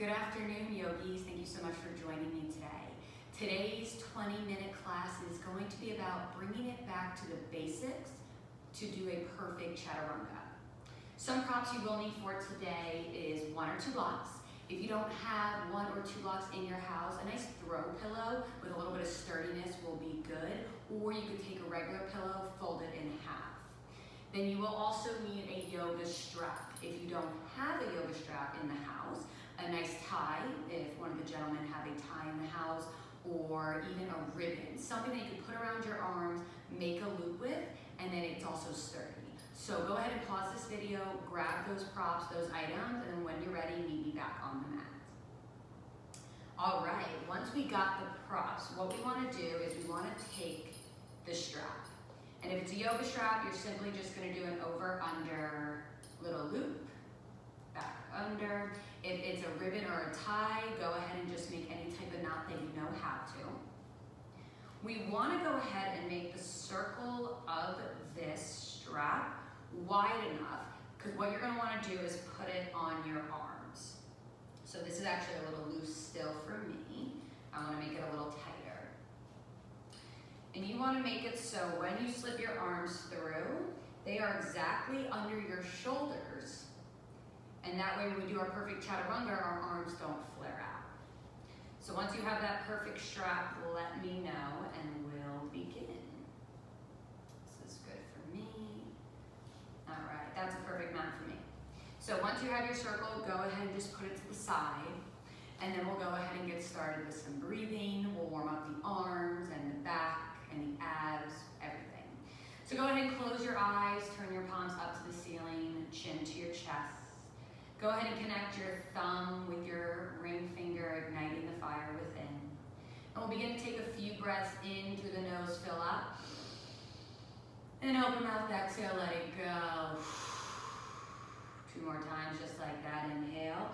Good afternoon, yogis. Thank you so much for joining me today. Today's 20-minute class is going to be about bringing it back to the basics to do a perfect chaturanga. Some props you will need for today is 1 or 2 blocks. If you don't have 1 or 2 blocks in your house, a nice throw pillow with a little bit of sturdiness will be good, or you could take a regular pillow, fold it in half. Then you will also need a yoga strap. If you don't have a yoga strap in the house, a nice tie, if one of the gentlemen have a tie in the house, or even a ribbon, something that you can put around your arms, make a loop with, and then it's also sturdy. So go ahead and pause this video, grab those props, those items, and then when you're ready, meet me back on the mat. All right, once we got the props, what we want to do is we want to take the strap. And if it's a yoga strap, you're simply just going to do an over-under little loop, back under. If it's a ribbon or a tie, go ahead and just make any type of knot that you know how to. We want to go ahead and make the circle of this strap wide enough, because what you're going to want to do is put it on your arms. So this is actually a little loose still for me. I want to make it a little tighter. And you want to make it so when you slip your arms through, they are exactly under your shoulders. And that way when we do our perfect chaturanga, our arms don't flare out. So once you have that perfect strap, let me know and we'll begin. This is good for me. All right, that's a perfect mat for me. So once you have your circle, go ahead and just put it to the side. And then we'll go ahead and get started with some breathing. We'll warm up the arms and the back and the abs, everything. So go ahead and close your eyes, turn your palms up to the ceiling, chin to your chest. Go ahead and connect your thumb with your ring finger, igniting the fire within. And we'll begin to take a few breaths in through the nose, fill up. And open mouth, exhale, let it go. 2 more times, just like that, inhale.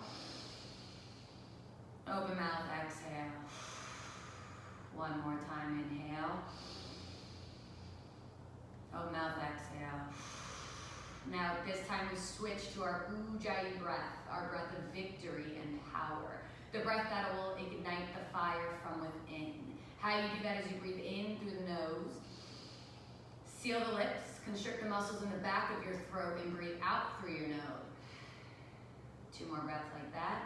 Open mouth, exhale. 1 more time, inhale. Open mouth, exhale. Now this time we switch to our Ujjayi breath, our breath of victory and power. The breath that will ignite the fire from within. How you do that is you breathe in through the nose, seal the lips, constrict the muscles in the back of your throat, and breathe out through your nose. 2 more breaths like that.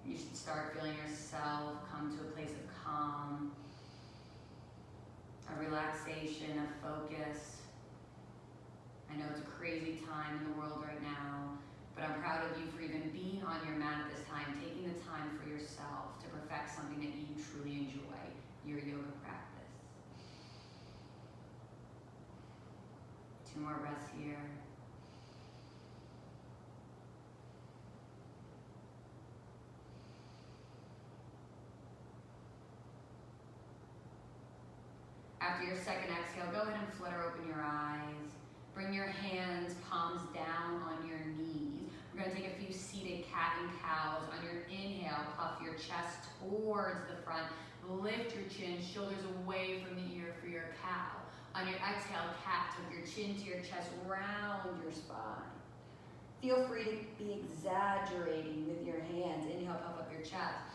You should start feeling yourself come to a place of calm, a relaxation, a focus. I know it's a crazy time in the world right now, but I'm proud of you for even being on your mat at this time, taking the time for yourself to perfect something that you truly enjoy, your yoga practice. 2 more breaths here. After your second exhale, go ahead and flutter open your eyes. Bring your hands, palms down on your knees. We're going to take a few seated cat and cows. On your inhale, puff your chest towards the front. Lift your chin, shoulders away from the ear for your cow. On your exhale, cat, tuck your chin to your chest, round your spine. Feel free to be exaggerating with your hands. Inhale, puff up your chest.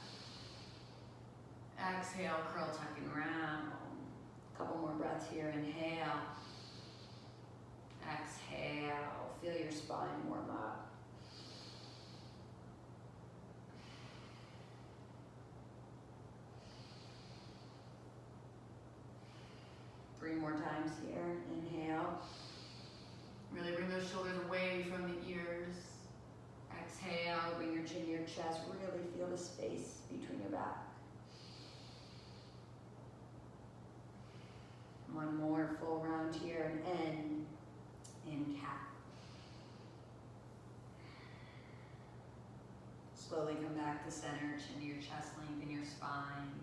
Exhale, curl, tuck, and round. Couple more breaths here. Inhale. Exhale. Feel your spine warm up. Three more times here. Inhale. Really bring those shoulders away from the ears. Exhale. Bring your chin to your chest. Really feel the space between your back. 1 more full round here and end in cat. Slowly come back to center, chin to your chest, lengthen your spine.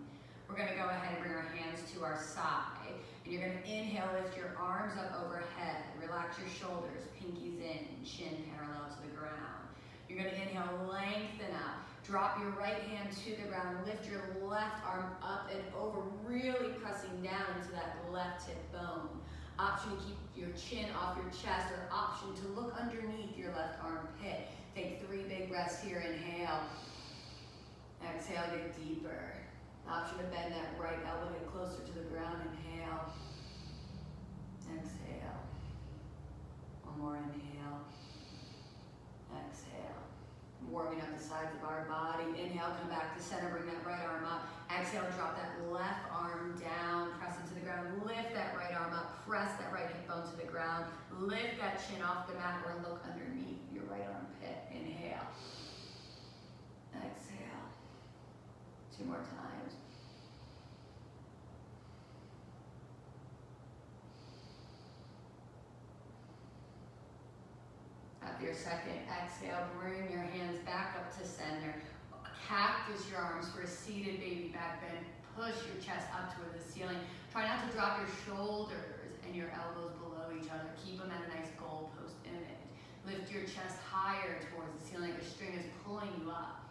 We're going to go ahead and bring our hands to our side. And you're going to inhale, lift your arms up overhead. Relax your shoulders, pinkies in, chin parallel to the ground. You're going to inhale, lengthen up. Drop your right hand to the ground. Lift your left arm up and over, really pressing down into that left hip bone. Option to keep your chin off your chest, or option to look underneath your left armpit. Take 3 big breaths here. Inhale. Exhale, get deeper. Option to bend that right elbow, get closer to the ground. Inhale. Exhale. One more inhale. Exhale. Warming up the sides of our body. Inhale, come back to center, bring that right arm up. Exhale, drop that left arm down, press into the ground. Lift that right arm up, press that right hip bone to the ground. Lift that chin off the mat or look underneath your right armpit. Inhale. Exhale. 2 more times. After your second exhale, bring your hands back up to center. Cactus your arms for a seated baby back bend. Push your chest up toward the ceiling. Try not to drop your shoulders and your elbows below each other. Keep them at a nice goalpost image. Lift your chest higher towards the ceiling like a string is pulling you up.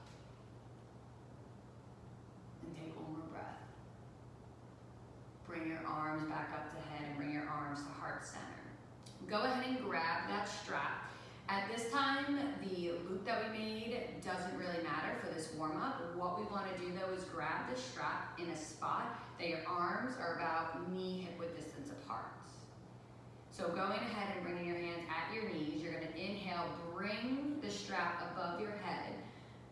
And take 1 more breath. Bring your arms back up to head and bring your arms to heart center. Go ahead and grab that strap. At this time, the loop that we made doesn't really matter for this warm-up. What we want to do though is grab the strap in a spot that your arms are about knee-hip width distance apart. So going ahead and bringing your hands at your knees, you're going to inhale, bring the strap above your head,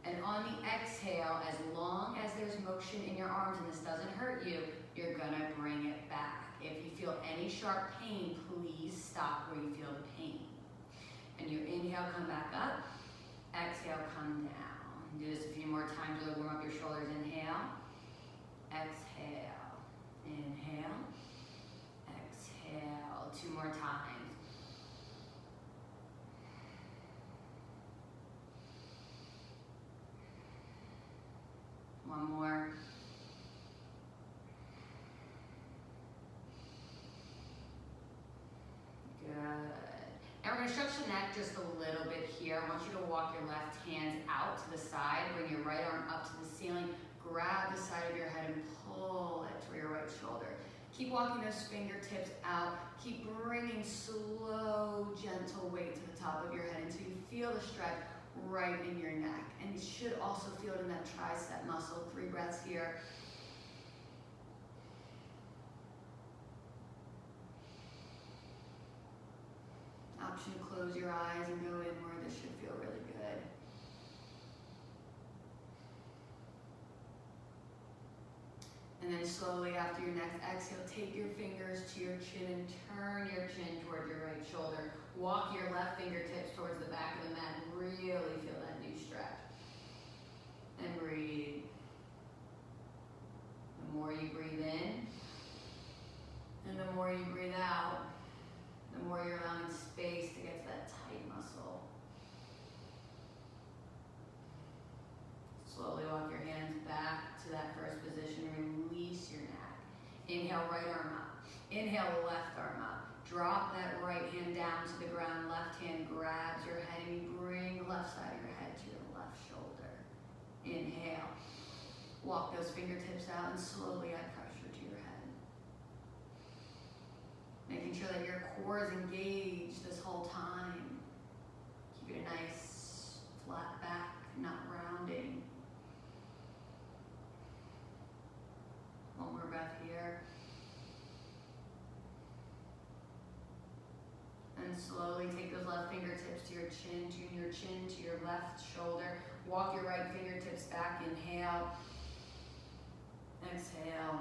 and on the exhale, as long as there's motion in your arms and this doesn't hurt you, you're going to bring it back. If you feel any sharp pain, please stop where you feel the pain. And you inhale, come back up. Exhale, come down. Do this a few more times to warm up your shoulders. Inhale. Exhale. Inhale. Exhale. 2 more times. One more. Good. Now we're going to stretch the neck just a little bit here. I want you to walk your left hand out to the side. Bring your right arm up to the ceiling. Grab the side of your head and pull it to your right shoulder. Keep walking those fingertips out. Keep bringing slow, gentle weight to the top of your head until you feel the stretch right in your neck. And you should also feel it in that tricep muscle. 3 breaths here. Option to close your eyes and go inward. This should feel really good. And then slowly after your next exhale, take your fingers to your chin and turn your chin toward your right shoulder. Walk your left fingertips towards the back of the mat and really feel that new stretch. And breathe. The more you breathe in, and the more you breathe out, the more you're allowing space to get to that tight muscle. Slowly walk your hands back to that first position. Release your neck. Inhale, right arm up. Inhale, left arm up. Drop that right hand down to the ground. Left hand grabs your head and you bring the left side of your head to your left shoulder. Inhale. Walk those fingertips out and slowly add pressure to your head. Making sure that your core is engaged this whole time. Keep it a nice flat back, not rounding. 1 more breath here. And slowly take those left fingertips to your chin to your left shoulder. Walk your right fingertips back. Inhale. Exhale.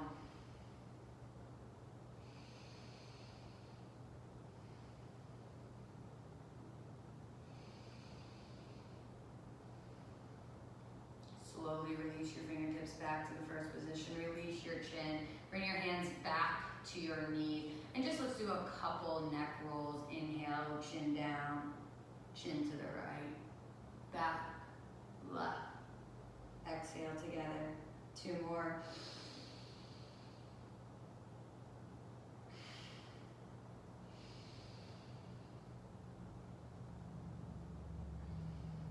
Slowly release your fingertips back to the first position. Release your chin. Bring your hands back to your knee. And just let's do a couple neck rolls. Inhale, chin down, chin to the right. Back, left. Exhale together. 2 more.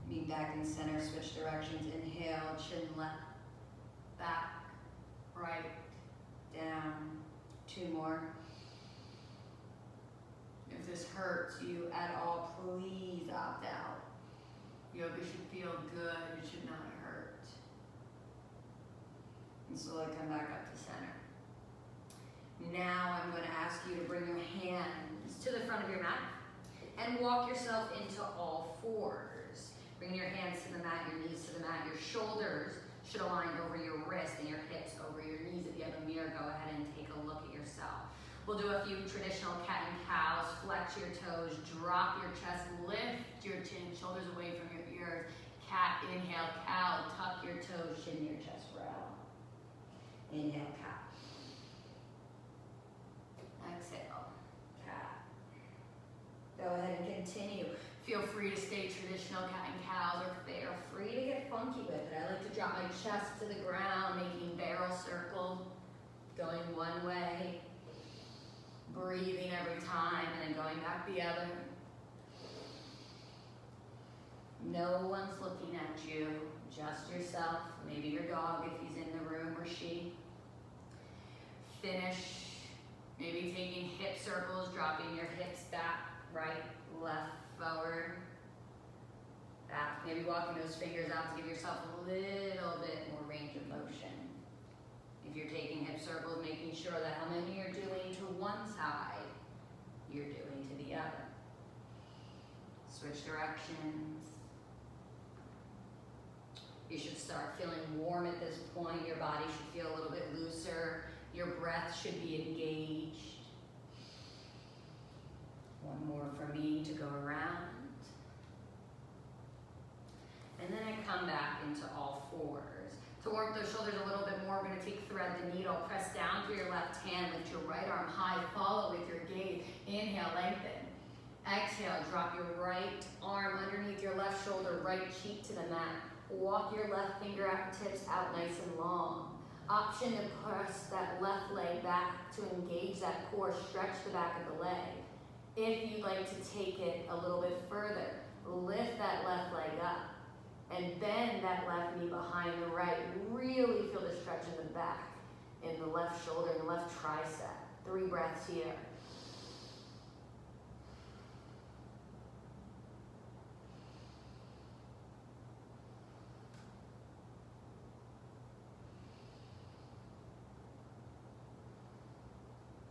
Being back in center, switch directions. Inhale, chin left, back, right, down. 2 more. If this hurts you at all, please opt out. Yoga should feel good, it should not hurt. And slowly come back up to center. Now I'm going to ask you to bring your hands to the front of your mat and walk yourself into all fours. Bring your hands to the mat, your knees to the mat. Your shoulders should align over your wrist and your hips over your knees. If you have a mirror, go ahead and take a look at yourself. We'll do a few traditional cat and cows. Flex your toes, drop your chest, lift your chin, shoulders away from your ears. Cat, inhale, cow, tuck your toes, chin your chest round. Inhale, cow. Exhale, cat. Go ahead and continue. Feel free to stay traditional cat and cows, or feel free to get funky with it. I like to drop my chest to the ground, making barrel circles, going one way, breathing every time, and then going back the other. No one's looking at you, just yourself, maybe your dog if he's in the room or she. Finish, maybe taking hip circles, dropping your hips back, right, left, forward, back. Maybe walking those fingers out to give yourself a little bit more range of motion. If you're taking hip circles, making sure that how many you're doing to one side, you're doing to the other. Switch directions. You should start feeling warm at this point. Your body should feel a little bit looser. Your breath should be engaged. One more for me to go around. And then I come back into all fours. To warm those shoulders a little bit more, we're going to take thread the needle. Press down through your left hand, lift your right arm high, follow with your gaze. Inhale, lengthen. Exhale, drop your right arm underneath your left shoulder, right cheek to the mat. Walk your left fingertips out nice and long. Option to press that left leg back to engage that core, stretch the back of the leg. If you'd like to take it a little bit further, lift that left leg up and bend that left knee behind the right. Really feel the stretch in the back, in the left shoulder, and the left tricep. 3 breaths here.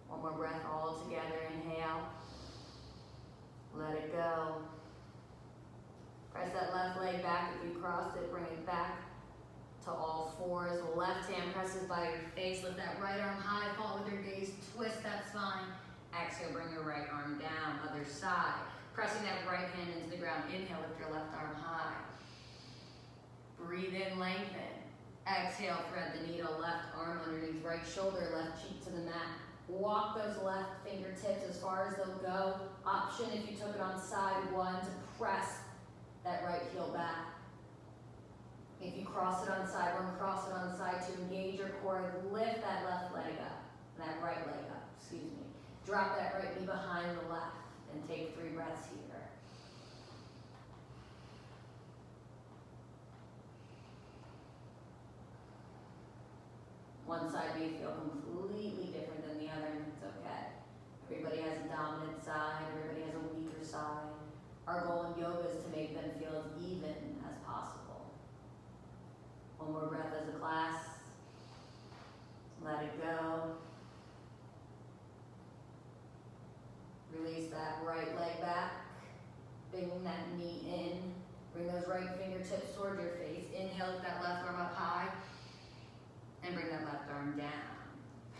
One more breath all together. Inhale. Let it go. Press that left leg back. If you crossed it, bring it back to all fours. Left hand presses by your face. Lift that right arm high. Follow with your gaze. Twist that spine. Exhale, bring your right arm down. Other side. Pressing that right hand into the ground. Inhale, lift your left arm high. Breathe in, lengthen. Exhale, thread the needle. Left arm underneath right shoulder. Left cheek to the mat. Walk those left fingertips as far as they'll go. Option, if you took it on side 1, to press that right heel back. If you cross it on side 1, cross it on side 2. Engage your core. Lift that left leg up. That right leg up, excuse me. Drop that right knee behind the left and take 3 breaths here. One side may feel completely different than the other, and it's okay. Everybody has a dominant side, everybody has a weaker side. Our goal in yoga is to make them feel as even as possible. One more breath as a class. Let it go. Release that right leg back. Bring that knee in. Bring those right fingertips toward your face. Inhale, lift that left arm up high. And bring that left arm down.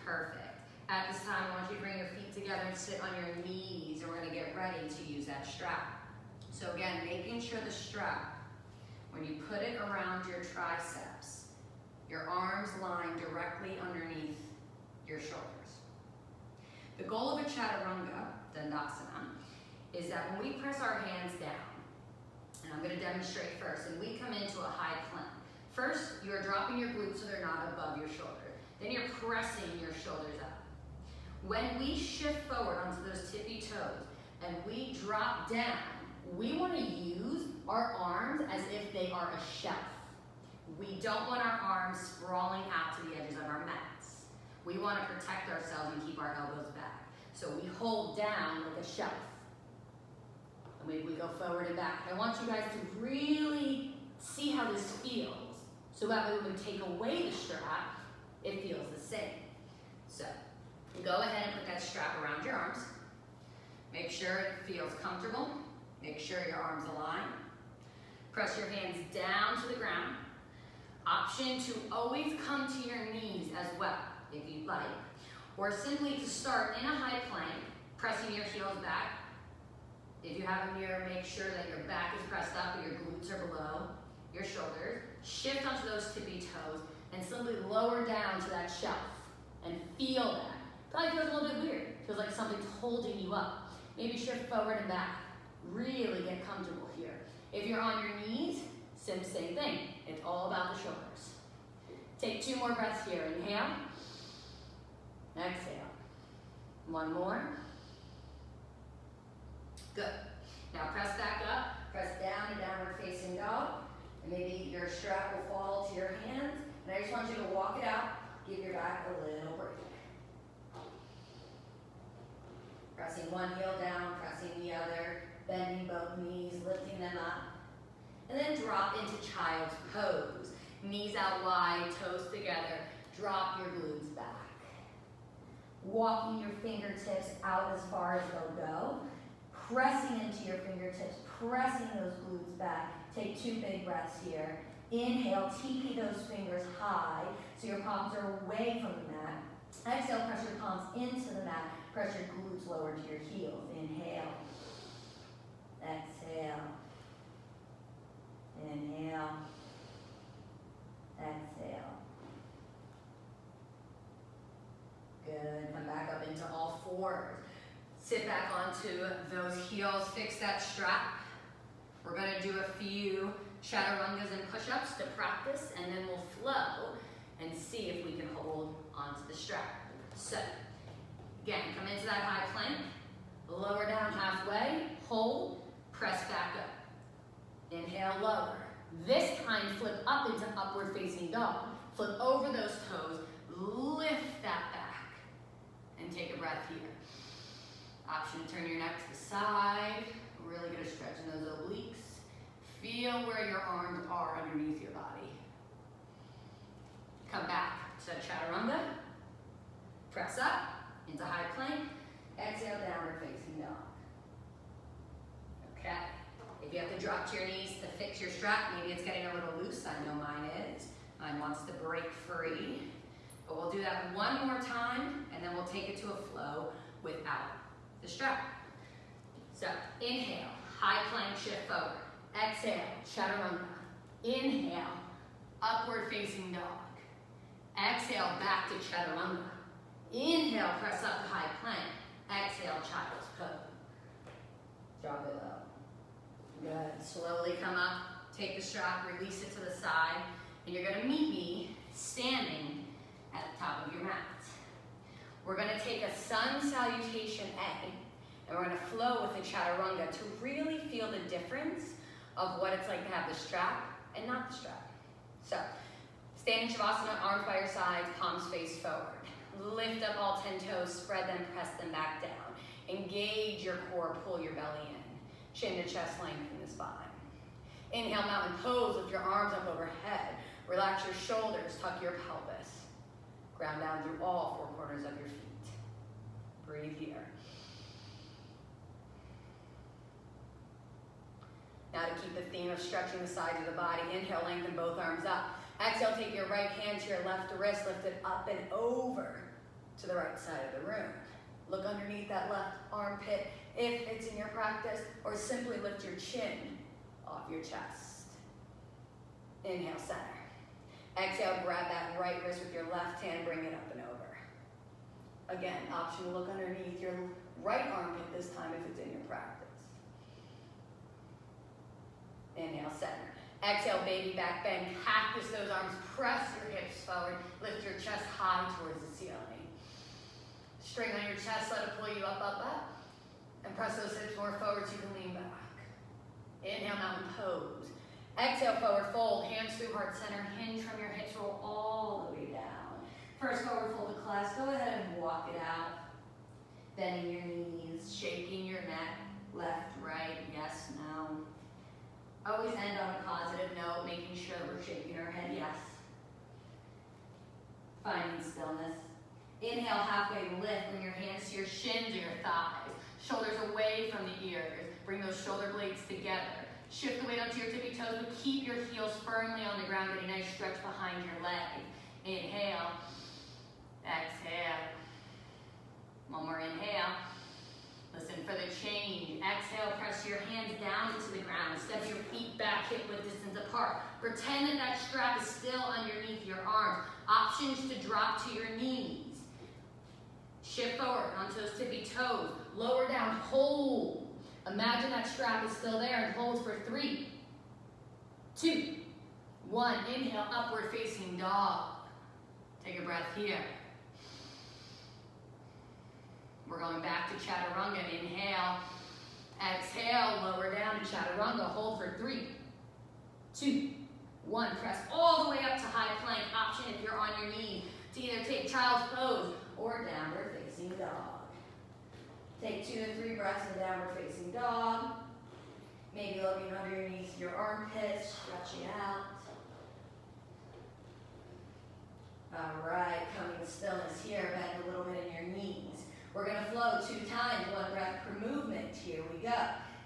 Perfect. At this time, I want you to bring your feet together and sit on your knees, and we're going to get ready to use that strap. So again, making sure the strap, when you put it around your triceps, your arms line directly underneath your shoulders. The goal of a Chaturanga, Dandasana, is that when we press our hands down, and I'm going to demonstrate first, and we come into a high plank. First, you're dropping your glutes so they're not above your shoulder. Then you're pressing your shoulders up. When we shift forward onto those tippy toes and we drop down, we want to use our arms as if they are a shelf. We don't want our arms sprawling out to the edges of our mats. We want to protect ourselves and keep our elbows back. So we hold down like a shelf. And we go forward and back. I want you guys to really see how this feels. So that way when we take away the strap, it feels the same. So go ahead and put that strap around your arms. Make sure it feels comfortable. Make sure your arms align. Press your hands down to the ground. Option to always come to your knees as well, if you'd like. Or simply to start in a high plank, pressing your heels back. If you have a mirror, make sure that your back is pressed up and your glutes are below your shoulders. Shift onto those tippy toes and simply lower down to that shelf and feel that. Probably feels a little bit weird. Feels like something's holding you up. Maybe shift forward and back. Really get comfortable here. If you're on your knees, same thing. It's all about the shoulders. Take 2 more breaths here. Inhale. Exhale. 1 more. Good. Now press back up. Press down to downward facing dog. And maybe your strap will fall to your hands. And I just want you to walk it out. Give your back a little break. Pressing one heel down, pressing the other, bending both knees, lifting them up. And then drop into child's pose. Knees out wide, toes together. Drop your glutes back. Walking your fingertips out as far as they'll go. Pressing into your fingertips, pressing those glutes back. Take 2 big breaths here. Inhale, TP those fingers high so your palms are away from the mat. Exhale, press your palms into the mat. Press your glutes lower to your heels. Inhale. Exhale. Inhale. Exhale. Good. Come back up into all fours. Sit back onto those heels. Fix that strap. We're going to do a few chaturangas and push-ups to practice, and then we'll flow and see if we can hold onto the strap. So, again, come into that high plank, lower down halfway, hold, press back up. Inhale, lower. This time, flip up into upward facing dog. Flip over those toes, lift that back, and take a breath here. Option to turn your neck to the side. Really get a stretch in those obliques. Feel where your arms are underneath your body. Come back to chaturanga. Press up into high plank. Exhale, downward facing dog. Okay. If you have to drop to your knees to fix your strap, maybe it's getting a little loose. I know mine is. Mine wants to break free. But we'll do that 1 more time, and then we'll take it to a flow without the strap. So, inhale, high plank, shift forward. Exhale, chaturanga. Inhale, upward facing dog. Exhale, back to chaturanga. Inhale, press up to high plank. Exhale, child's pose. Drop it low. Good. Slowly come up, take the strap, release it to the side, and you're going to meet me standing at the top of your mat. We're going to take a sun salutation A, and we're going to flow with the chaturanga to really feel the difference of what it's like to have the strap and not the strap. So, standing Shavasana, arms by your sides, palms face forward. Lift up all 10 toes, spread them, press them back down. Engage your core, pull your belly in. Chin to chest, lengthen the spine. Inhale, mountain pose with your arms up overhead. Relax your shoulders, tuck your pelvis. Ground down through all 4 corners of your feet. Breathe here. Now to keep the theme of stretching the sides of the body, inhale, lengthen both arms up. Exhale, take your right hand to your left wrist, lift it up and over to the right side of the room. Look underneath that left armpit if it's in your practice, or simply lift your chin off your chest. Inhale, center. Exhale, grab that right wrist with your left hand, bring it up and over. Again, option to look underneath your right armpit this time if it's in your practice. Inhale, center. Exhale, baby back bend. Cactus those arms, press your hips forward. Lift your chest high towards the ceiling. Straighten on your chest, let it pull you up, up, up. And press those hips more forward so you can lean back. Inhale, mountain pose. Exhale, forward fold. Hands through heart center. Hinge from your hips. Roll all the way down. First forward fold of class. Go ahead and walk it out. Bending your knees, shaking your neck. Left, right, yes, no. Always end on a positive note, making sure we're shaking our head, yes. Finding stillness. Inhale, halfway lift. Bring your hands to your shins or your thighs. Shoulders away from the ears. Bring those shoulder blades together. Shift the weight onto your tippy toes, but keep your heels firmly on the ground. Get a nice stretch behind your leg. Inhale. Exhale. One more inhale. Listen for the change. Exhale, press your hands down into the ground. Step your feet back, hip width distance apart. Pretend that that strap is still underneath your arms. Options to drop to your knees. Shift forward onto those tippy toes. Lower down, hold. Imagine that strap is still there and hold for 3, 2, 1. Inhale, upward facing dog. Take a breath here. We're going back to Chaturanga. Inhale, exhale, lower down to Chaturanga. Hold for 3, 2, 1. Press all the way up to high plank. Option if you're on your knees to either take child's pose or downward facing dog. Take 2 to 3 breaths in downward facing dog. Maybe looking under your knees to your armpits, stretching out. All right, coming to stillness here. Bend a little bit in your knees. We're going to flow 2 times, 1 breath per movement. Here we go.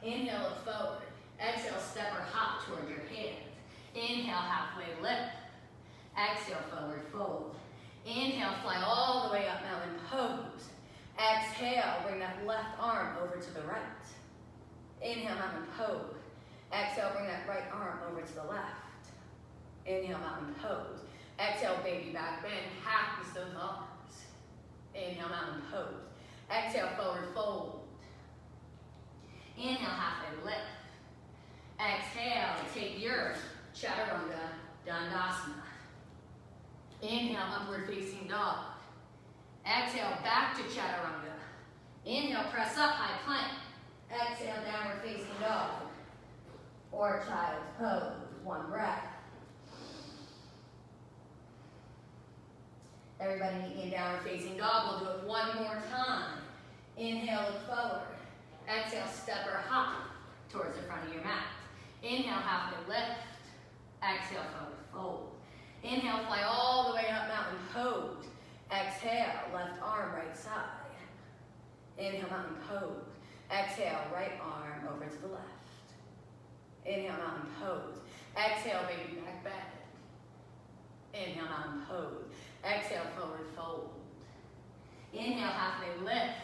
Inhale, look forward. Exhale, step or hop toward your hands. Inhale, halfway lift. Exhale, forward fold. Inhale, fly all the way up, mountain pose. Exhale, bring that left arm over to the right. Inhale, mountain pose. Exhale, bring that right arm over to the left. Inhale, mountain pose. Exhale, baby back bend. Cactus those arms. Inhale, mountain pose. Exhale, forward fold. Inhale, halfway lift. Exhale, take your Chaturanga Dandasana. Inhale, upward facing dog. Exhale, back to Chaturanga. Inhale, press up, high plank. Exhale, downward facing dog. Or child's pose. 1 breath. Everybody meet me in downward facing dog. We'll do it 1 more time. Inhale, look forward. Exhale, step or hop towards the front of your mat. Inhale, halfway lift. Exhale, forward fold. Inhale, fly all the way up, mountain pose. Exhale, left arm, right side. Inhale, mountain pose. Exhale, right arm over to the left. Inhale, mountain pose. Exhale, baby back bend. Inhale, mountain pose. Exhale, forward fold. Inhale, halfway lift.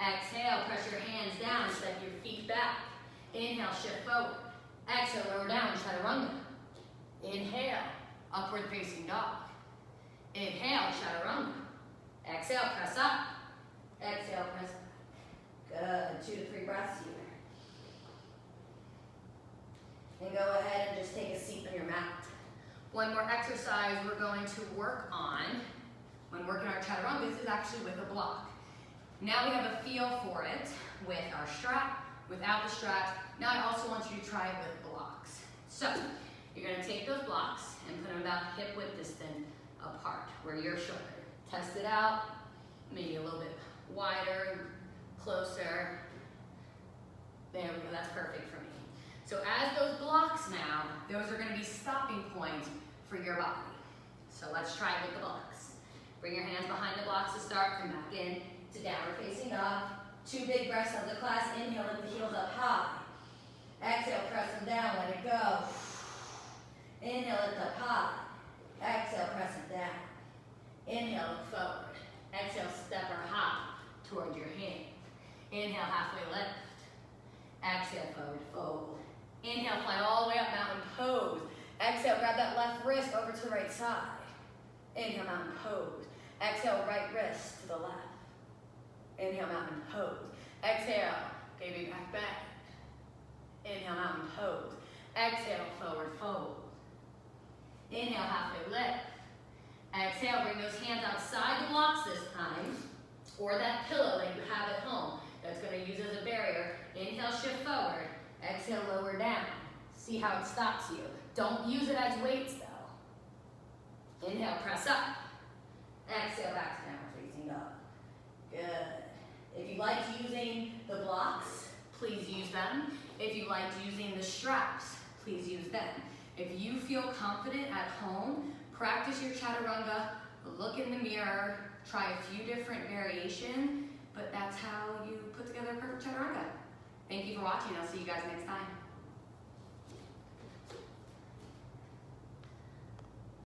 Exhale, press your hands down, step your feet back. Inhale, shift forward. Exhale, lower down, Chaturanga. Inhale, upward facing dog. Inhale, Chaturanga. Exhale, press up. Exhale, press back. Good. 2 to 3 breaths here. And go ahead and just take a seat on your mat. 1 more exercise we're going to work on when working our Chaturanga. This is actually with a block. Now we have a feel for it with our strap, without the strap. Now I also want you to try it with blocks. So you're going to take those blocks and put them about hip width distance apart, where your shoulder. Test it out, maybe a little bit wider, closer. There we go, that's perfect for me. So as those blocks now, those are going to be stopping points for your body. So let's try it with the blocks. Bring your hands behind the blocks to start, come back in to downward facing dog. 2 big breaths of the class. Inhale, lift the heels up high. Exhale, press them down, let it go. Inhale, lift up high. Exhale, press it down. Inhale, look forward. Exhale, step or hop toward your hands. Inhale, halfway lift. Exhale, forward fold. Inhale, fly all the way up, mountain pose. Exhale, grab that left wrist over to the right side. Inhale, mountain pose. Exhale, right wrist to the left. Inhale, mountain pose. Exhale, baby back bend. Inhale, mountain pose. Exhale, forward fold. Inhale, halfway lift. Exhale, bring those hands outside the blocks this time, or that pillow that you have at home that's going to use as a barrier. Inhale, shift forward. Exhale, lower down. See how it stops you. Don't use it as weights though. Inhale, press up. Exhale, back to downward facing dog. Good. If you like using the blocks, please use them. If you like using the straps, please use them. If you feel confident at home, practice your chaturanga, look in the mirror, try a few different variations, but that's how you put together a perfect chaturanga. Thank you for watching. I'll see you guys next time.